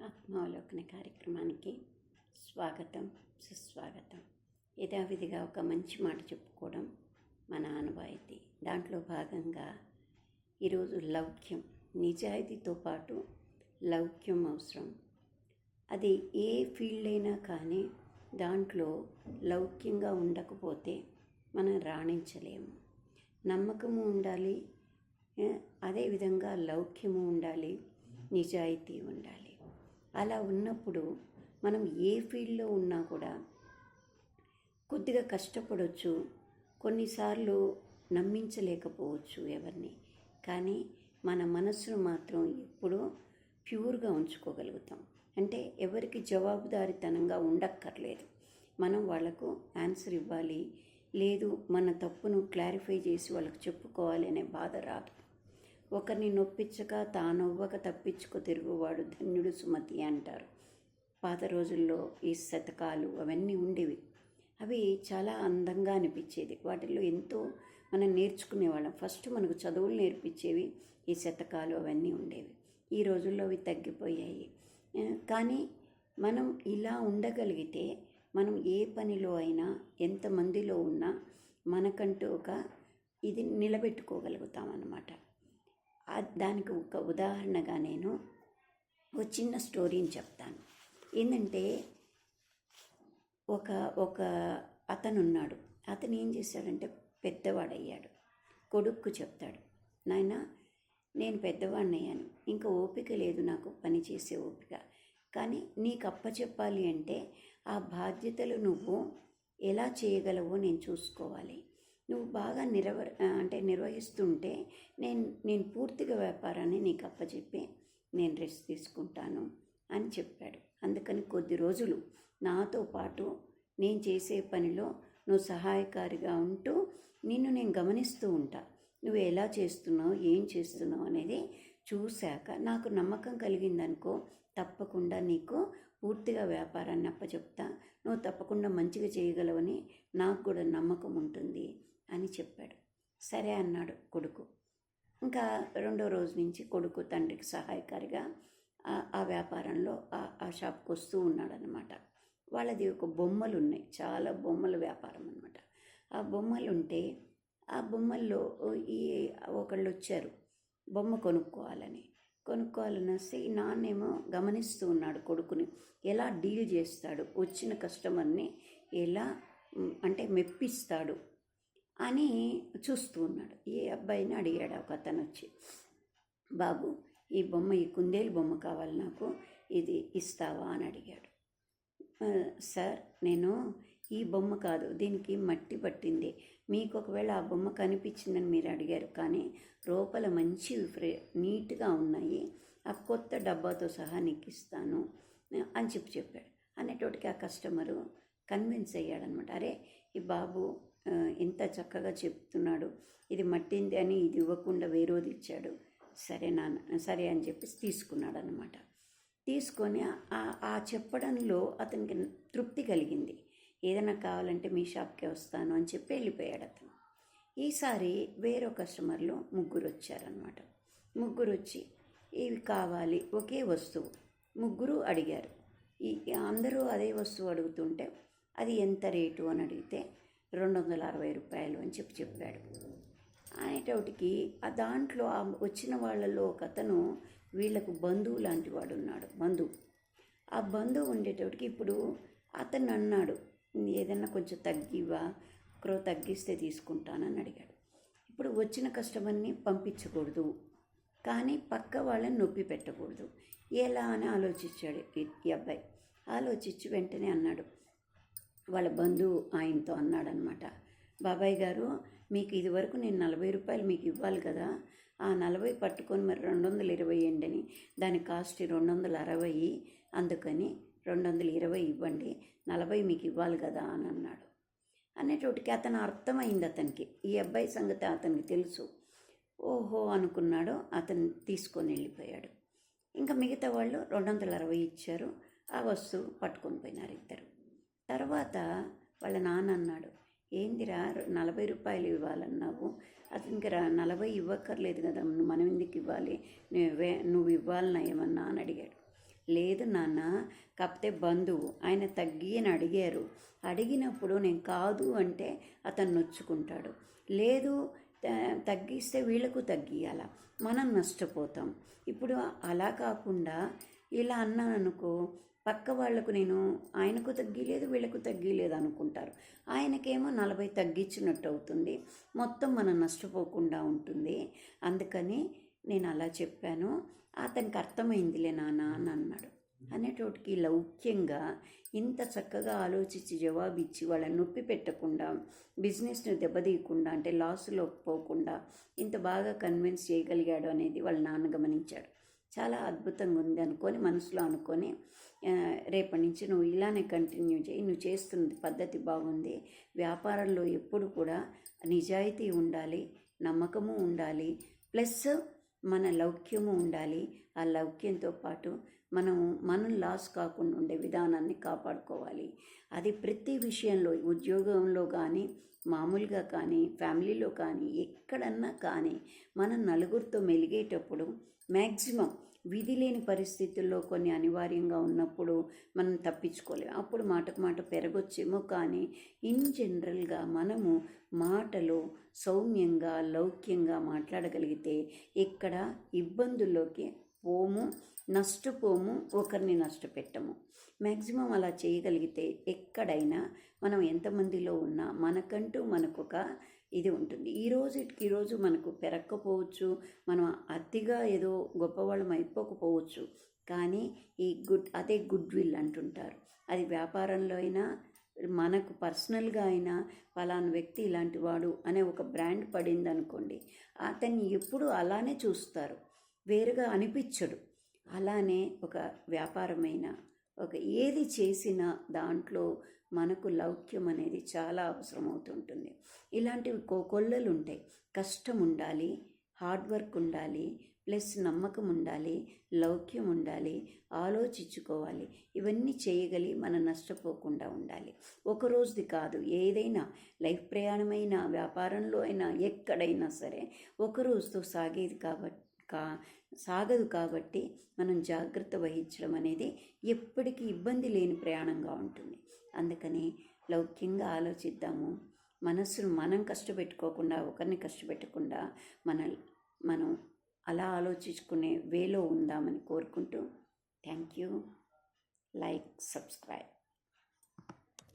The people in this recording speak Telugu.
ఆత్మావలోకన కార్యక్రమానికి స్వాగతం, సుస్వాగతం. యథావిధిగా ఒక మంచి మాట చెప్పుకోవడం మన ఆనవాయితీ. దాంట్లో భాగంగా ఈరోజు లౌక్యం, నిజాయితీతో పాటు లౌక్యం అవసరం. అది ఏ ఫీల్డ్ అయినా కానీ దాంట్లో లౌక్యంగా ఉండకపోతే మనం రాణించలేము. నమ్మకము ఉండాలి, అదేవిధంగా లౌక్యము ఉండాలి, నిజాయితీ ఉండాలి. అలా ఉన్నప్పుడు మనం ఏ ఫీల్డ్లో ఉన్నా కూడా కొద్దిగా కష్టపడవచ్చు, కొన్నిసార్లు నమ్మించలేకపోవచ్చు ఎవరిని, కానీ మన మనస్సును మాత్రం ఎప్పుడూ ప్యూర్గా ఉంచుకోగలుగుతాం. అంటే ఎవరికి జవాబుదారీతనంగా ఉండక్కర్లేదు. మనం వాళ్ళకు ఆన్సర్ ఇవ్వాలి, లేదు మన తప్పును క్లారిఫై చేసి వాళ్ళకు చెప్పుకోవాలి అనే బాధ రాదు. ఒకరిని నొప్పించక తానొవ్వక తప్పించుకు తిరుగువాడు ధన్యుడు సుమతి అంటారు. పాత రోజుల్లో ఈ శతకాలు అవన్నీ ఉండేవి. అవి చాలా అందంగా అనిపించేది. వాటిల్లో ఎంతో మనం నేర్చుకునేవాళ్ళం. ఫస్ట్ మనకు చదువులు నేర్పించేవి ఈ శతకాలు అవన్నీ ఉండేవి. ఈ రోజుల్లో అవి తగ్గిపోయాయి. కానీ మనం ఇలా ఉండగలిగితే మనం ఏ పనిలో అయినా ఎంతమందిలో ఉన్నా మనకంటూ ఒక ఇది నిలబెట్టుకోగలుగుతాం అన్నమాట. దానికి ఒక ఉదాహరణగా నేను ఒక చిన్న స్టోరీని చెప్తాను. ఏంటంటే ఒక అతను ఉన్నాడు. అతను ఏం చేశాడంటే పెద్దవాడయ్యాడు. కొడుక్కు చెప్తాడు, నాయన నేను పెద్దవాడిని అయ్యాను, ఇంకా ఓపిక లేదు నాకు, పని చేసే ఓపిక. కానీ నీకు అప్పచెప్పాలి అంటే ఆ బాధ్యతలు నువ్వు ఎలా చేయగలవో నేను చూసుకోవాలి. నువ్వు బాగా నిర్వహిస్తుంటే నేను పూర్తిగా వ్యాపారాన్ని నీకు అప్పచెప్పి నేను రెస్ట్ తీసుకుంటాను అని చెప్పాడు. అందుకని కొద్ది రోజులు నాతో పాటు నేను చేసే పనిలో నువ్వు సహాయకారిగా ఉంటూ నిన్ను నేను గమనిస్తూ ఉంటా. నువ్వు ఎలా చేస్తున్నావు, ఏం చేస్తున్నావు అనేది చూశాక నాకు నమ్మకం కలిగిందనుకో, తప్పకుండా నీకు పూర్తిగా వ్యాపారాన్ని అప్పచెప్తా, నువ్వు తప్పకుండా మంచిగా చేయగలవని నాకు కూడా నమ్మకం ఉంటుంది అని చెప్పాడు. సరే అన్నాడు కొడుకు. ఇంకా రెండో రోజు నుంచి కొడుకు తండ్రికి సహాయకారిగా ఆ వ్యాపారంలో ఆ షాప్కి వస్తూ ఉన్నాడనమాట. వాళ్ళది ఒక బొమ్మలు ఉన్నాయి, చాలా బొమ్మల వ్యాపారం అనమాట. ఆ బొమ్మలు ఉంటే ఆ బొమ్మల్లో ఒకళ్ళు వచ్చారు బొమ్మ కొనుక్కోవాలని వస్తే ఈ నాన్నేమో గమనిస్తూ ఉన్నాడు కొడుకుని, ఎలా డీల్ చేస్తాడు, వచ్చిన కస్టమర్ని ఎలా మెప్పిస్తాడు అని చూస్తూ ఉన్నాడు. ఈ అబ్బాయిని అడిగాడు ఒక అతను వచ్చి, బాబు ఈ కుందేలు బొమ్మ కావాలి నాకు, ఇది ఇస్తావా అని అడిగాడు. సార్ నేను ఈ బొమ్మ కాదు, దీనికి మట్టి పట్టింది, మీకు ఒకవేళ ఆ బొమ్మ కనిపించిందని మీరు అడిగారు, కానీ లోపల మంచి నీట్గా ఉన్నాయి, ఆ కొత్త డబ్బాతో సహా నీకు ఇస్తాను అని చెప్పాడు. అనేటోటికి ఆ కస్టమరు కన్విన్స్ అయ్యాడనమాట. అరే ఈ బాబు ఎంత చక్కగా చెప్తున్నాడు, ఇది మట్టింది అని ఇది ఇవ్వకుండా వేరేది ఇచ్చాడు, సరే అని చెప్పేసి తీసుకున్నాడు అనమాట. తీసుకొని ఆ చెప్పడంలో అతనికి తృప్తి కలిగింది. ఏదైనా కావాలంటే మీ షాప్కే వస్తాను అని చెప్పి వెళ్ళిపోయాడు అతను. ఈసారి వేరే కస్టమర్లు ముగ్గురు వచ్చారనమాట. ముగ్గురు వచ్చి ఇవి కావాలి, ఒకే వస్తువు, ముగ్గురు అడిగారు. అందరూ అదే వస్తువు అడుగుతుంటే అది ఎంత రేటు అని అడిగితే 260 రూపాయలు అని చెప్పాడు. అనేటోటికి దాంట్లో వచ్చిన వాళ్ళలో ఒక అతను వీళ్ళకు బంధువు లాంటి వాడు ఉన్నాడు. ఆ బంధువు ఉండేటోటికి ఇప్పుడు అతను అన్నాడు, ఏదన్నా కొంచెం తగ్గిస్తే తీసుకుంటానని అడిగాడు. ఇప్పుడు వచ్చిన కస్టమర్ని పంపించకూడదు, కానీ పక్క వాళ్ళని నొప్పి పెట్టకూడదు. ఎలా అని ఆలోచించాడు ఈ అబ్బాయి. ఆలోచించి వెంటనే అన్నాడు, వాళ్ళ బంధువు ఆయనతో అన్నాడనమాట, బాబాయ్ గారు మీకు ఇదివరకు నేను 40 రూపాయలు మీకు ఇవ్వాలి కదా, ఆ 40 పట్టుకొని మరి 220 ఇవ్వండి, దాని కాస్ట్ 260, అందుకని 220 ఇవ్వండి, 40 మీకు ఇవ్వాలి కదా అని అన్నాడు. అనేటోటికి అతను అర్థమైంది అతనికి, ఈ అబ్బాయి సంగతి అతనికి తెలుసు. ఓహో అనుకున్నాడు, అతను తీసుకొని వెళ్ళిపోయాడు. ఇంకా మిగతా వాళ్ళు 260 ఇచ్చారు, ఆ వస్తువు పట్టుకొని పోయినారు ఇద్దరు. తర్వాత వాళ్ళ నాన్న అన్నాడు, ఏందిరా 40 రూపాయలు ఇవ్వాలన్నావు, అతనికి 40 ఇవ్వక్కర్లేదు కదా, మనం ఎందుకు ఇవ్వాలి, నువ్వు ఇవ్వాలన్నా ఏమన్నా అని అడిగాడు. లేదు నాన్న, కాకపోతే బంధువు ఆయన తగ్గి అని అడిగారు. అడిగినప్పుడు నేను కాదు అంటే అతను నొచ్చుకుంటాడు. లేదు, తగ్గిస్తే వీళ్ళకు తగ్గియాల, మనం నష్టపోతాం. ఇప్పుడు అలా కాకుండా ఇలా అన్నాను అనుకో, పక్క వాళ్లకు నేను ఆయనకు తగ్గిలేదు వీళ్ళకు తగ్గిలేదు అనుకుంటారు. ఆయనకేమో 40 తగ్గించినట్టు అవుతుంది, మొత్తం మనం నష్టపోకుండా ఉంటుంది. అందుకని నేను అలా చెప్పాను. అతనికి అర్థమైందిలే నాన్న అని అన్నాడు. అనేటోటికి లౌక్యంగా ఇంత చక్కగా ఆలోచించి జవాబిచ్చి వాళ్ళని నొప్పి పెట్టకుండా, బిజినెస్ని దెబ్బతీయకుండా, అంటే లాస్లో పోకుండా ఇంత బాగా కన్విన్స్ చేయగలిగాడు అనేది వాళ్ళ నాన్న గమనించాడు. చాలా అద్భుతంగా ఉంది అనుకొని మనసులో అనుకొని, రేపటి నుంచి నువ్వు ఇలానే కంటిన్యూ చేయి, నువ్వు చేస్తున్న పద్ధతి బాగుంది, వ్యాపారంలో ఎప్పుడు కూడా నిజాయితీ ఉండాలి, నమ్మకము ఉండాలి, ప్లస్ మన లౌక్యము ఉండాలి. ఆ లౌక్యంతో పాటు మనం లాస్ కాకుండా ఉండే విధానాన్ని కాపాడుకోవాలి. అది ప్రతి విషయంలో, ఉద్యోగంలో కానీ, మామూలుగా కానీ, ఫ్యామిలీలో కానీ, ఎక్కడన్నా కానీ మనం నలుగురితో మెలిగేటప్పుడు మ్యాక్సిమం విధి లేని పరిస్థితుల్లో కొన్ని అనివార్యంగా ఉన్నప్పుడు మనం తప్పించుకోలేము. అప్పుడు మాటకు మాట పెరగొచ్చేమో, కానీ ఇన్ జనరల్గా మనము మాటలో సౌమ్యంగా లౌక్యంగా మాట్లాడగలిగితే ఎక్కడ ఇబ్బందుల్లోకి పోము, నష్టపోము, ఒకరిని నష్టపెట్టము. మ్యాక్సిమం అలా చేయగలిగితే ఎక్కడైనా మనం ఎంతమందిలో ఉన్నా మనకంటూ మనకొక ఇది ఉంటుంది. ఈరోజు మనకు పెరగకపోవచ్చు, మనం అతిగా ఏదో గొప్పవాళ్ళం అయిపోకపోవచ్చు, కానీ అదే గుడ్ విల్ అంటుంటారు. అది వ్యాపారంలో అయినా, మనకు పర్సనల్గా అయినా పలానా వ్యక్తి ఇలాంటి వాడు అనే ఒక బ్రాండ్ పడింది అనుకోండి, అతన్ని ఎప్పుడు అలానే చూస్తారు, వేరుగా అనిపించడు. అలానే ఒక వ్యాపారమైన ఒక ఏది చేసినా దాంట్లో మనకు లౌక్యం అనేది చాలా అవసరం అవుతుంటుంది. ఇలాంటివి కొల్లలు ఉంటాయి. కష్టం ఉండాలి, హార్డ్ వర్క్ ఉండాలి, ప్లస్ నమ్మకం ఉండాలి, లౌక్యం ఉండాలి, ఆలోచించుకోవాలి. ఇవన్నీ చేయగలి మనం నష్టపోకుండా ఉండాలి. ఒక రోజుది కాదు, ఏదైనా లైఫ్ ప్రయాణమైనా, వ్యాపారంలో అయినా, ఎక్కడైనా సరే ఒక రోజుతో సాగదు కాబట్టి మనం జాగ్రత్త వహించడం అనేది ఎప్పటికీ ఇబ్బంది లేని ప్రయాణంగా ఉంటుంది. అందుకని లౌక్యంగా ఆలోచిద్దాము. మనస్సును మనం కష్టపెట్టుకోకుండా, ఒకరిని కష్టపెట్టకుండా మనం అలా ఆలోచించుకునే వేలో ఉందామని కోరుకుంటూ, థ్యాంక్ యూ. Like, subscribe.